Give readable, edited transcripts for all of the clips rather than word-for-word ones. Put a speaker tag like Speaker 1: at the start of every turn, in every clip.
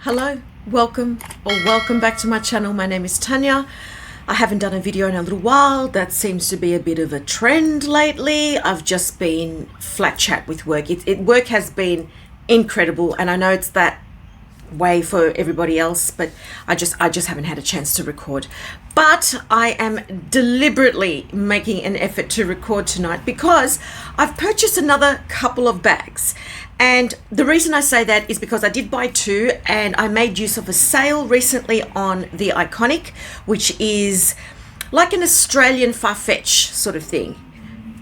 Speaker 1: Hello, welcome back to my channel. My name is Tanya. I haven't done a video in a little while. That seems to be a bit of a trend lately. I've just been flat chat with work. Work has been incredible, and I know it's that way for everybody else, but I just haven't had a chance to record. But I am deliberately making an effort to record tonight because I've purchased another couple of bags. And the reason I say that is because I did buy two, and I made use of a sale recently on the Iconic, which is like an Australian Farfetch sort of thing.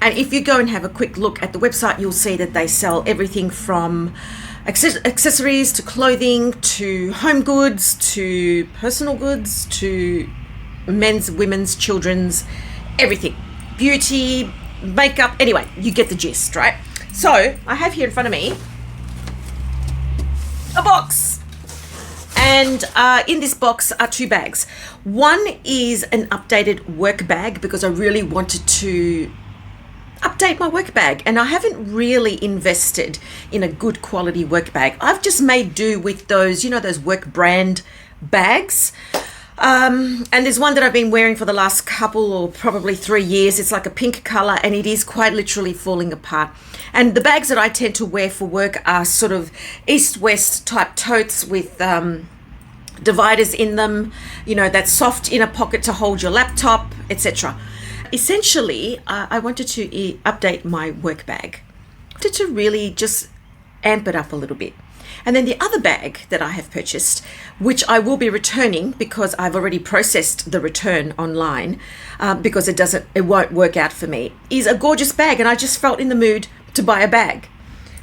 Speaker 1: And if you go and have a quick look at the website, you'll see that they sell everything from accessories to clothing to home goods to personal goods to men's, women's, children's, everything. Beauty, makeup, anyway, you get the gist, right? So I have here in front of me a box, and in this box are two bags. One is an updated work bag because I really wanted to update my work bag, and I haven't really invested in a good quality work bag. I've just made do with those, those work brand bags. And there's one that I've been wearing for the last couple or probably 3 years. It's like a pink color, and it is quite literally falling apart. And the bags that I tend to wear for work are sort of east-west type totes with dividers in them, that soft inner pocket to hold your laptop, etc. Essentially, I wanted to update my work bag. I wanted to really just amp it up a little bit. And then the other bag that I have purchased, which I will be returning because I've already processed the return online because it won't work out for me, is a gorgeous bag, and I just felt in the mood to buy a bag.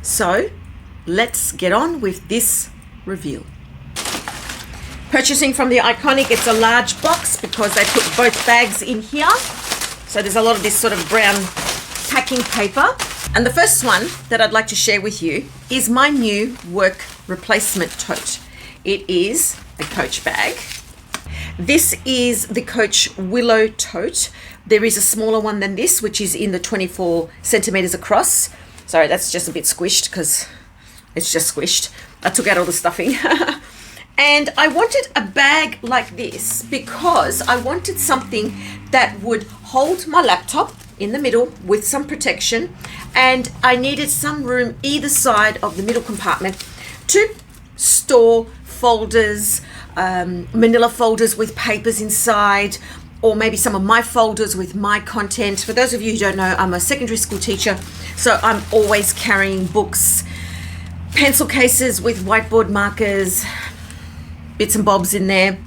Speaker 1: So let's get on with this review. Purchasing from the Iconic, it's a large box because they put both bags in here. So there's a lot of this sort of brown packing paper. And the first one that I'd like to share with you is my new work replacement tote. It is a Coach bag. This is the Coach Willow tote. There is a smaller one than this, which is in the 24 centimeters across. Sorry, that's just a bit squished because it's just squished. I took out all the stuffing. And I wanted a bag like this because I wanted something that would hold my laptop in the middle with some protection, and I needed some room either side of the middle compartment to store folders, manila folders with papers inside, or maybe some of my folders with my content. For those of you who don't know, I'm a secondary school teacher, so I'm always carrying books, pencil cases with whiteboard markers, bits and bobs in there.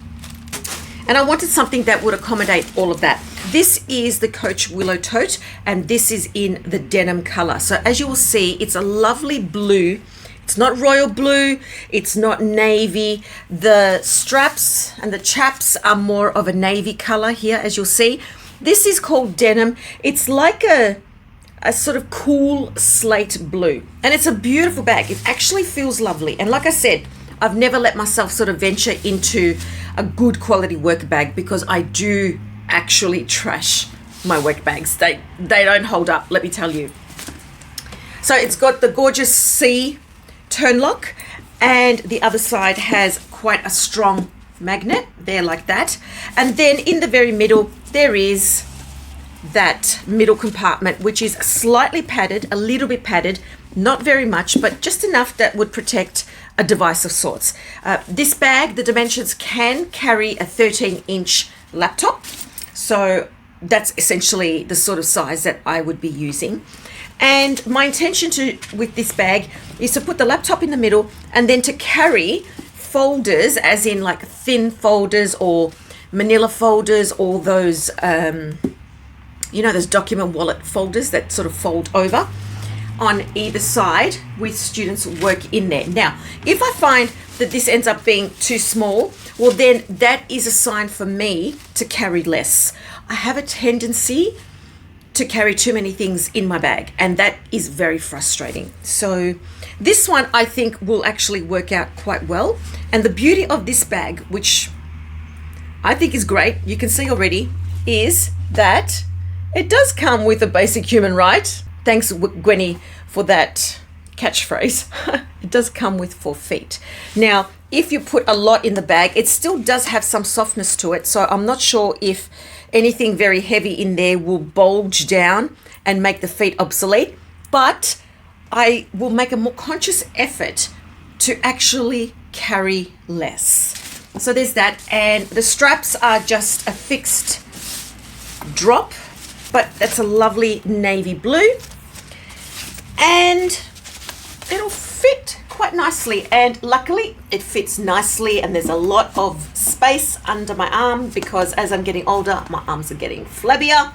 Speaker 1: And I wanted something that would accommodate all of that. This is the Coach Willow tote, and this is in the denim color. So as you will see, it's a lovely blue. It's not royal blue, it's not navy. The straps and the chaps are more of a navy color here, as you'll see. This is called denim. It's like a sort of cool slate blue, and it's a beautiful bag. It actually feels lovely. And like I said, I've never let myself sort of venture into a good quality work bag because I do actually trash my work bags. They don't hold up, let me tell you. So it's got the gorgeous C turn lock, and the other side has quite a strong magnet there like that. And then in the very middle, there is that middle compartment, which is slightly padded, a little bit padded, not very much, but just enough that would protect a device of sorts. This bag, the dimensions can carry a 13-inch laptop. So that's essentially the sort of size that I would be using. And my intention with this bag is to put the laptop in the middle and then to carry folders, as in like thin folders or manila folders, or those, those document wallet folders that sort of fold over on either side with students' work in there. Now, if I find that this ends up being too small, well, then that is a sign for me to carry less. I have a tendency to carry too many things in my bag, and that is very frustrating. So this one I think will actually work out quite well. And the beauty of this bag, which I think is great, you can see already, is that it does come with a basic human right. Thanks, Gwenny, for that catchphrase. It does come with 4 feet. Now, if you put a lot in the bag, it still does have some softness to it. So I'm not sure if anything very heavy in there will bulge down and make the feet obsolete, but I will make a more conscious effort to actually carry less. So there's that, and the straps are just a fixed drop, but that's a lovely navy blue, and it'll fit quite nicely, and luckily it fits nicely, and there's a lot of space under my arm because as I'm getting older, my arms are getting flabbier,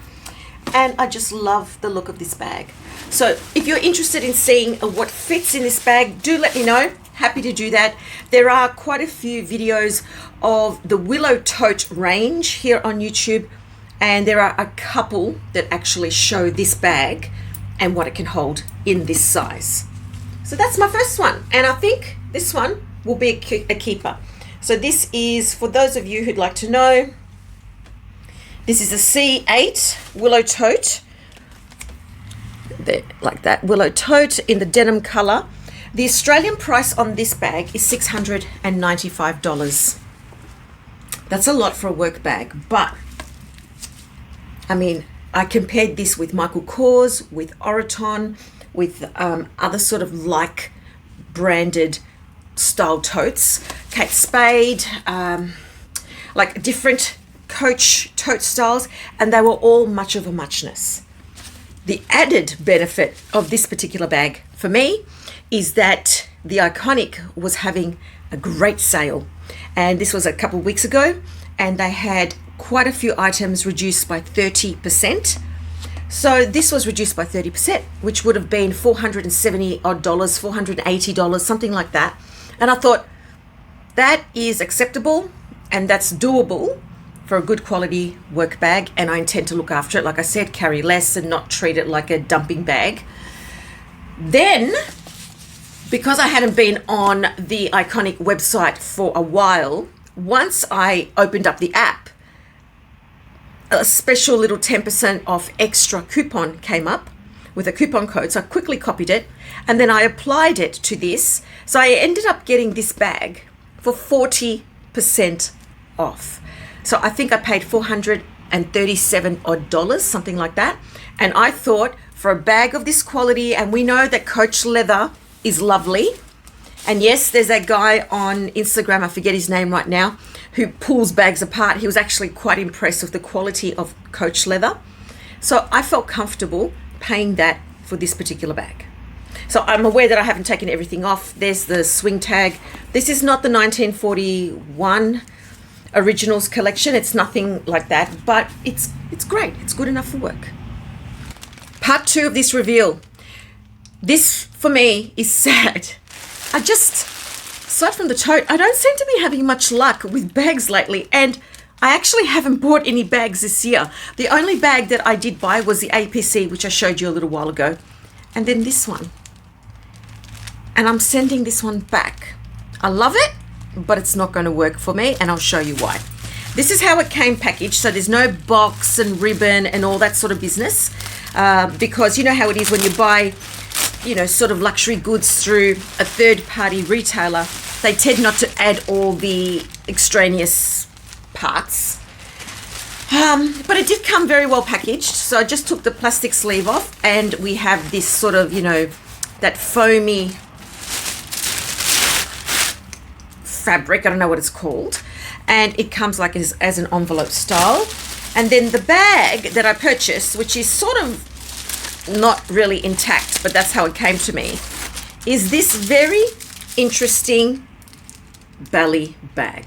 Speaker 1: and I just love the look of this bag. So if you're interested in seeing what fits in this bag, do let me know. Happy to do that. There are quite a few videos of the Willow tote range here on YouTube, and there are a couple that actually show this bag and what it can hold in this size. So that's my first one, and I think this one will be a keeper. So this is, for those of you who'd like to know, this is a C8 Willow tote. Like that willow tote in the denim color. The Australian price on this bag is $695. That's a lot for a work bag, but I mean, I compared this with Michael Kors, with Oraton, with other sort of like branded style totes, Kate Spade, like different Coach tote styles, and they were all much of a muchness. The added benefit of this particular bag for me is that the Iconic was having a great sale, and this was a couple of weeks ago, and they had quite a few items reduced by 30%. So this was reduced by 30%, which would have been $470 odd, $480, something like that. And I thought that is acceptable and that's doable for a good quality work bag, and I intend to look after it. Like I said, carry less and not treat it like a dumping bag. Then, because I hadn't been on the Iconic website for a while, once I opened up the app, a special little 10% off extra coupon came up with a coupon code. So I quickly copied it and then I applied it to this. So I ended up getting this bag for 40% off. So I think I paid $437 odd, something like that. And I thought, for a bag of this quality, and we know that Coach leather is lovely. And yes, there's that guy on Instagram, I forget his name right now, who pulls bags apart. He was actually quite impressed with the quality of Coach leather. So I felt comfortable paying that for this particular bag. So I'm aware that I haven't taken everything off. There's the swing tag. This is not the 1941 Originals collection. It's nothing like that, but it's great. It's good enough for work. Part 2 of this reveal. This, for me, is sad. Aside from the tote, I don't seem to be having much luck with bags lately, and I actually haven't bought any bags this year. The only bag that I did buy was the APC, which I showed you a little while ago, and then this one. And I'm sending this one back. I love it, but it's not going to work for me, and I'll show you why. This is how it came packaged, so there's no box and ribbon and all that sort of business, because you know how it is when you buy, you know, sort of luxury goods through a third-party retailer. They tend not to add all the extraneous parts. But it did come very well packaged, so I just took the plastic sleeve off, and we have this sort of, you know, that foamy fabric, I don't know what it's called, and it comes like as an envelope style. And then the bag that I purchased, which is sort of not really intact, but that's how it came to me, is this very interesting Bally bag.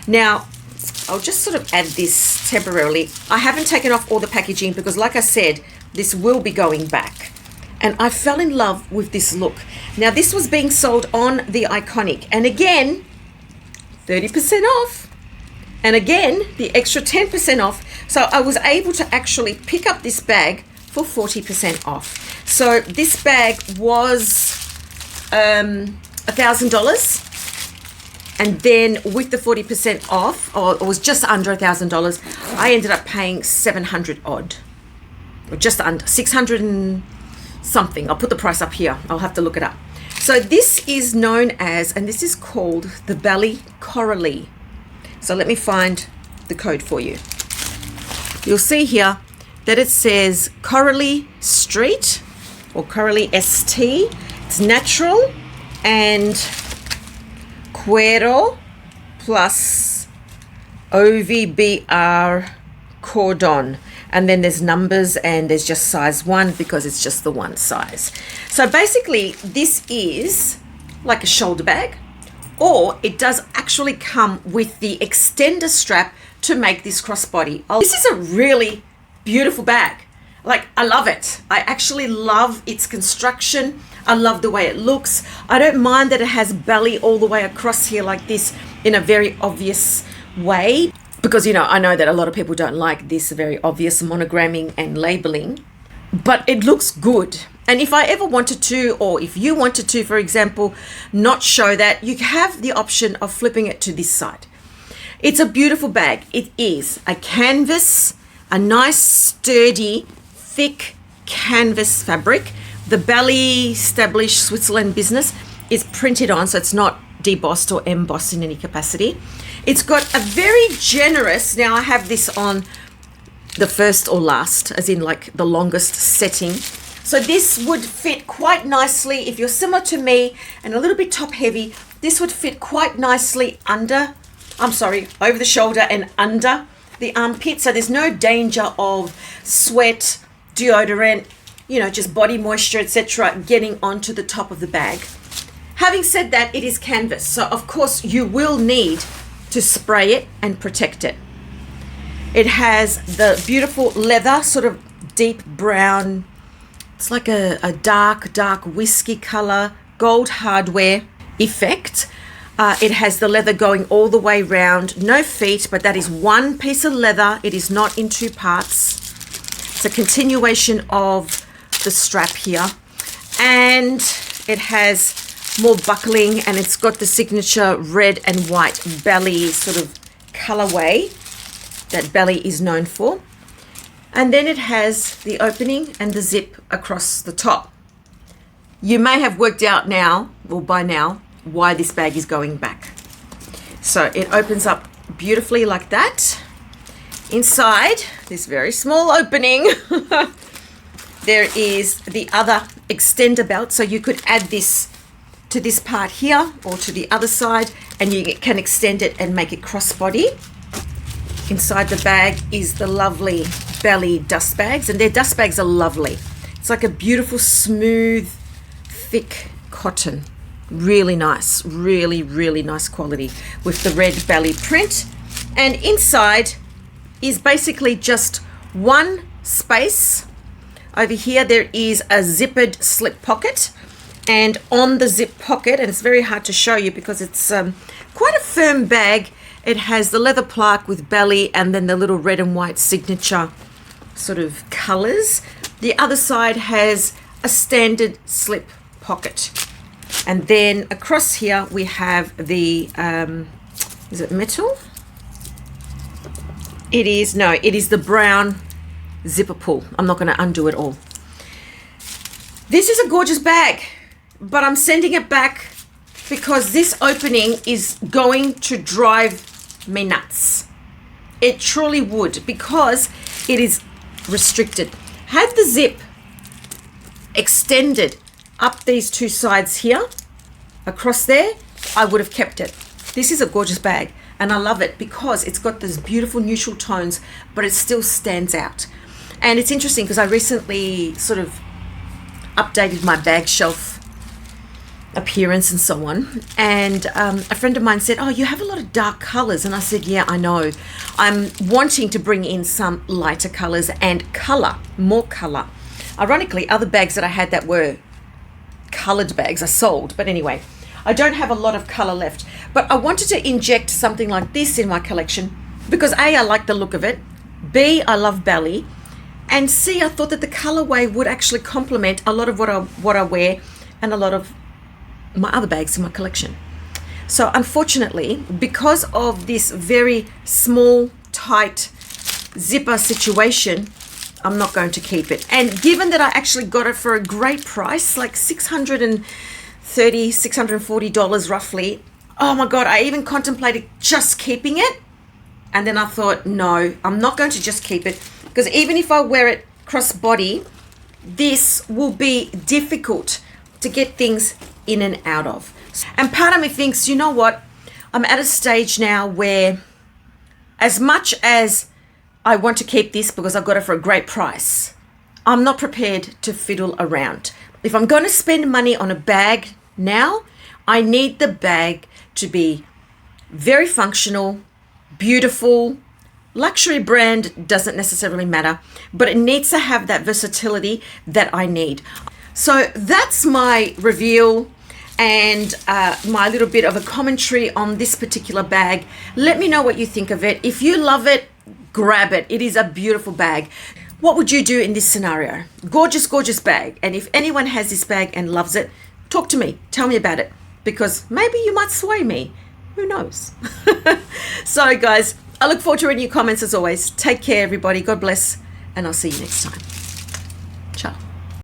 Speaker 1: Now, I'll just sort of add this temporarily. I haven't taken off all the packaging because, like I said, this will be going back. And I fell in love with this look. Now, this was being sold on the Iconic, and again, 30% off, and again the extra 10% off. So I was able to actually pick up this bag for 40% off. So this bag was $1,000, and then with the 40% off, or it was just under $1,000, I ended up paying 700 odd, or just under 600 and something. I'll put the price up here, I'll have to look it up. So this is known as, and this is called the Bally Coralie. So let me find the code for you. You'll see here that it says Coralie Street or Coralie ST. It's natural and cuero plus OVBR cordon. And then there's numbers and there's just size 1 because it's just the one size. So basically this is like a shoulder bag, or it does actually come with the extender strap to make this crossbody. This is a really beautiful bag. Like, I love it. I actually love its construction. I love the way it looks. I don't mind that it has Bally all the way across here like this in a very obvious way. Because, you know, I know that a lot of people don't like this very obvious monogramming and labeling, but it looks good. And if I ever wanted to, or if you wanted to, for example, not show that, you have the option of flipping it to this side. It's a beautiful bag. It is a canvas, a nice, sturdy, thick canvas fabric. The Bally established Switzerland business is printed on, so it's not debossed or embossed in any capacity. It's got a very generous, now I have this on the first or last, as in like the longest setting. So this would fit quite nicely if you're similar to me and a little bit top heavy. This would fit quite nicely over the shoulder and under the armpit. So there's no danger of sweat, deodorant, you know, just body moisture, etc., getting onto the top of the bag. Having said that, it is canvas. So of course you will need to spray it and protect it. It has the beautiful leather, sort of deep brown. It's like a dark whiskey color, gold hardware effect. It has the leather going all the way round, no feet, but that is one piece of leather. It is not in two parts. It's a continuation of the strap here. And it has more buckling, and it's got the signature red and white Bally sort of colorway that Bally is known for. And then it has the opening and the zip across the top. You may have worked out now, or by now, why this bag is going back. So it opens up beautifully like that. Inside this very small opening, there is the other extender belt, so you could add this to this part here or to the other side, and you can extend it and make it crossbody. Inside the bag is the lovely Bally dust bags, and their dust bags are lovely. It's like a beautiful, smooth, thick cotton. Really nice, really nice quality with the red Bally print. And inside is basically just one space. Over here there is a zippered slip pocket, and on the zip pocket, and it's very hard to show you because it's quite a firm bag, it has the leather plaque with Bally and then the little red and white signature sort of colors. The other side has a standard slip pocket. And then across here we have the, is it metal? It is, no, it is the brown zipper pull. I'm not going to undo it all. This is a gorgeous bag, but I'm sending it back because this opening is going to drive me nuts. It truly would, because it is restricted. Had the zip extended up these two sides here, across there, I would have kept it. This is a gorgeous bag, and I love it because it's got those beautiful neutral tones, but it still stands out. And it's interesting because I recently sort of updated my bag shelf appearance and so on, and a friend of mine said, oh, you have a lot of dark colors, and I said, yeah, I know. I'm wanting to bring in some lighter colors and color, more color. Ironically, other bags that I had that were colored bags are sold, but anyway, I don't have a lot of color left, but I wanted to inject something like this in my collection because A, I like the look of it, B, I love Bally, and C, I thought that the colorway would actually complement a lot of what I wear and a lot of my other bags in my collection. So unfortunately, because of this very small, tight zipper situation, I'm not going to keep it. And given that I actually got it for a great price, like $630 $640 roughly. Oh my God, I even contemplated just keeping it. And then I thought, no, I'm not going to just keep it, because even if I wear it cross-body, this will be difficult to get things in and out of. And part of me thinks, you know what? I'm at a stage now where, as much as I want to keep this because I got it for a great price, I'm not prepared to fiddle around. If I'm going to spend money on a bag now, I need the bag to be very functional, beautiful. Luxury brand doesn't necessarily matter, but it needs to have that versatility that I need. So that's my reveal and my little bit of a commentary on this particular bag. Let me know what you think of it. If you love it, grab it. It is a beautiful bag. What would you do in this scenario? Gorgeous, gorgeous bag. And if anyone has this bag and loves it, talk to me. Tell me about it, because maybe you might sway me. Who knows? So guys, I look forward to reading your comments as always. Take care, everybody. God bless, and I'll see you next time.